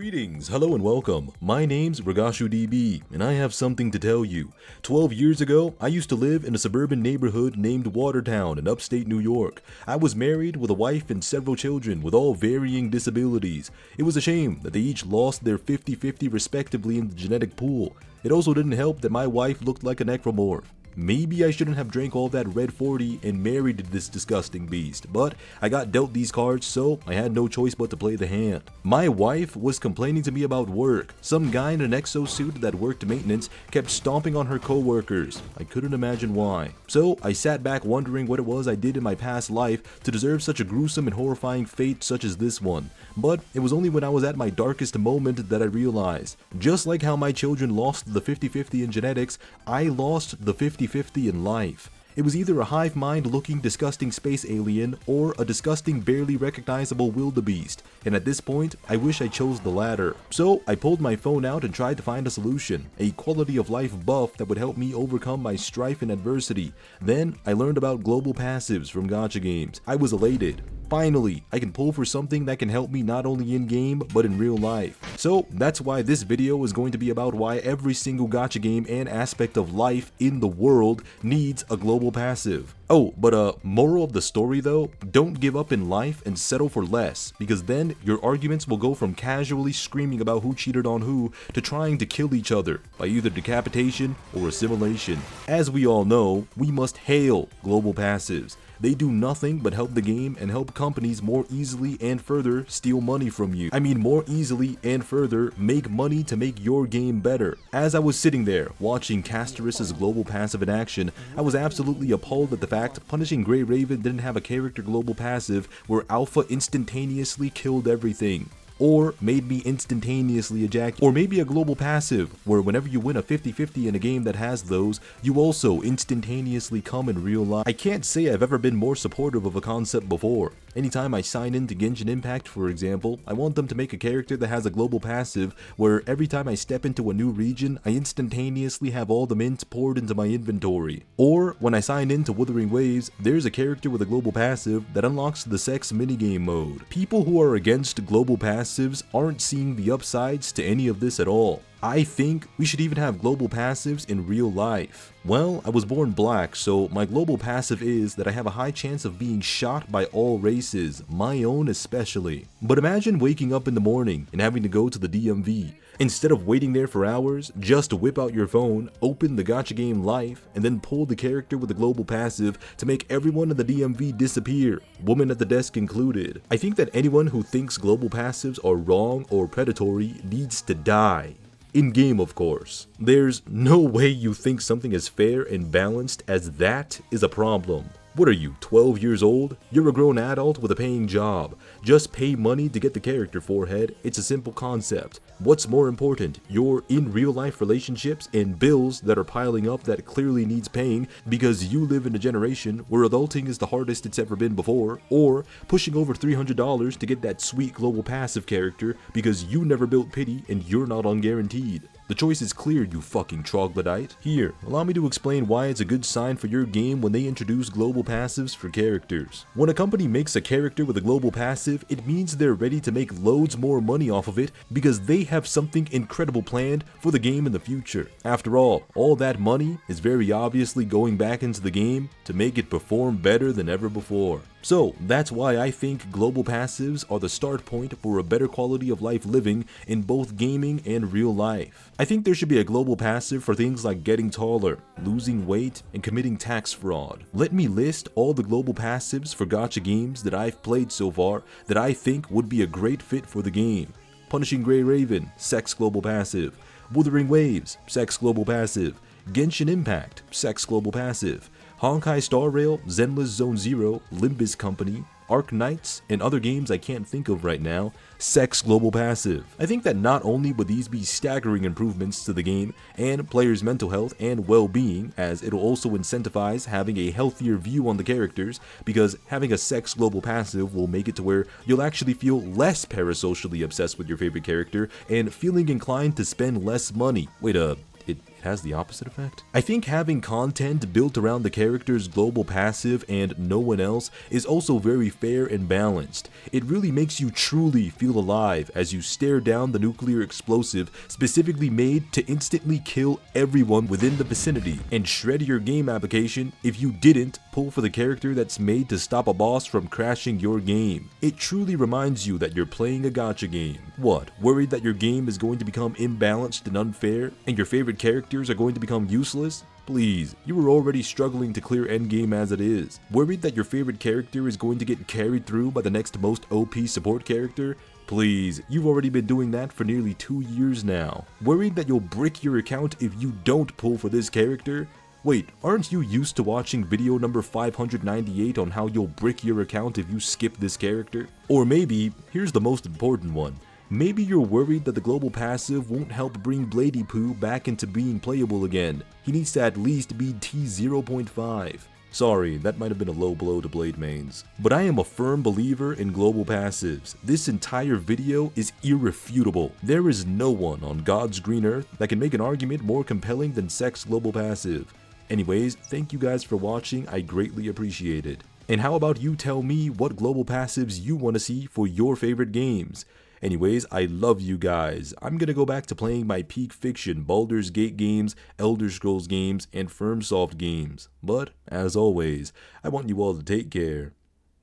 Greetings, hello and welcome. My name's RagashuDB, and I have something to tell you. 12 years ago, I used to live in a suburban neighborhood named Watertown in upstate New York. I was married with a wife and several children with all varying disabilities. It was a shame that they each lost their 50-50 respectively in the genetic pool. It also didn't help that my wife looked like a necromorph. Maybe I shouldn't have drank all that red 40 and married this disgusting beast, but I got dealt these cards, so I had no choice but to play the hand. My wife was complaining to me about work. Some guy in an exosuit that worked maintenance kept stomping on her co-workers. I couldn't imagine why. So I sat back wondering what it was I did in my past life to deserve such a gruesome and horrifying fate such as this one. But it was only when I was at my darkest moment that I realized, just like how my children lost the 50-50 in genetics, I lost the 50-50 in life. It was either a hive mind looking disgusting space alien or a disgusting barely recognizable wildebeest, and at this point I wish I chose the latter. So I pulled my phone out and tried to find a solution, a quality of life buff that would help me overcome my strife and adversity. Then I learned about global passives from gacha games. I was elated. Finally, I can pull for something that can help me not only in game, but in real life. So that's why this video is going to be about why every single gacha game and aspect of life in the world needs a global passive. Oh, but moral of the story though, don't give up in life and settle for less, because then your arguments will go from casually screaming about who cheated on who to trying to kill each other by either decapitation or assimilation. As we all know, we must hail global passives. They do nothing but help the game and help companies more easily and further steal money from you. I mean, more easily and further make money to make your game better. As I was sitting there watching Castorus's global passive in action, I was absolutely appalled at the fact Punishing Grey Raven didn't have a character global passive where Alpha instantaneously killed everything, or made me instantaneously ejaculate, or maybe a global passive where whenever you win a 50-50 in a game that has those, you also instantaneously come in real life. I can't say I've ever been more supportive of a concept before. Anytime I sign into Genshin Impact, for example, I want them to make a character that has a global passive where every time I step into a new region, I instantaneously have all the mint poured into my inventory. Or when I sign into Wuthering Waves, there's a character with a global passive that unlocks the sex minigame mode. People who are against global passives aren't seeing the upsides to any of this at all. I think we should even have global passives in real life. Well, I was born black, so my global passive is that I have a high chance of being shot by all races, my own especially. But imagine waking up in the morning and having to go to the DMV. Instead of waiting there for hours, just whip out your phone, open the gacha game Life, and then pull the character with the global passive to make everyone in the DMV disappear, woman at the desk included. I think that anyone who thinks global passives are wrong or predatory needs to die. In game, of course. There's no way you think something as fair and balanced as that is a problem. What are you, 12 years old? You're a grown adult with a paying job. Just pay money to get the character forehead. It's a simple concept. What's more important, your in real life relationships and bills that are piling up that clearly needs paying because you live in a generation where adulting is the hardest it's ever been before, or pushing over $300 to get that sweet global passive character because you never built pity and you're not unguaranteed. The choice is clear, you fucking troglodyte. Here, allow me to explain why it's a good sign for your game when they introduce global passives for characters. When a company makes a character with a global passive, it means they're ready to make loads more money off of it because they have something incredible planned for the game in the future. After all that money is very obviously going back into the game to make it perform better than ever before. So that's why I think global passives are the start point for a better quality of life living in both gaming and real life. I think there should be a global passive for things like getting taller, losing weight, and committing tax fraud. Let me list all the global passives for gacha games that I've played so far that I think would be a great fit for the game. Punishing Grey Raven, sex global passive. Wuthering Waves, sex global passive. Genshin Impact, sex global passive. Honkai Star Rail, Zenless Zone Zero, Limbus Company, Arc Knights, and other games I can't think of right now, sex global passive. I think that not only would these be staggering improvements to the game and players' mental health and well-being, as it'll also incentivize having a healthier view on the characters, because having a sex global passive will make it to where you'll actually feel less parasocially obsessed with your favorite character and feeling inclined to spend less money. Wait, it has the opposite effect. I think having content built around the character's global passive and no one else is also very fair and balanced. It really makes you truly feel alive as you stare down the nuclear explosive specifically made to instantly kill everyone within the vicinity, and shred your game application if you didn't pull for the character that's made to stop a boss from crashing your game. It truly reminds you that you're playing a gacha game. What, worried that your game is going to become imbalanced and unfair, and your favorite characters are going to become useless? Please, you were already struggling to clear endgame as it is. Worried that your favorite character is going to get carried through by the next most OP support character? Please, you've already been doing that for nearly 2 years now. Worried that you'll brick your account if you don't pull for this character? Wait, aren't you used to watching video number 598 on how you'll brick your account if you skip this character? Or maybe, here's the most important one. Maybe you're worried that the global passive won't help bring Blady Poo back into being playable again. He needs to at least be T0.5. Sorry, that might have been a low blow to Blade mains. But I am a firm believer in global passives. This entire video is irrefutable. There is no one on God's green earth that can make an argument more compelling than Sex global passive. Anyways, thank you guys for watching, I greatly appreciate it. And how about you tell me what global passives you want to see for your favorite games? Anyways, I love you guys. I'm gonna go back to playing my peak fiction Baldur's Gate games, Elder Scrolls games, and FromSoft games. But, as always, I want you all to take care,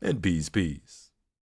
and peace.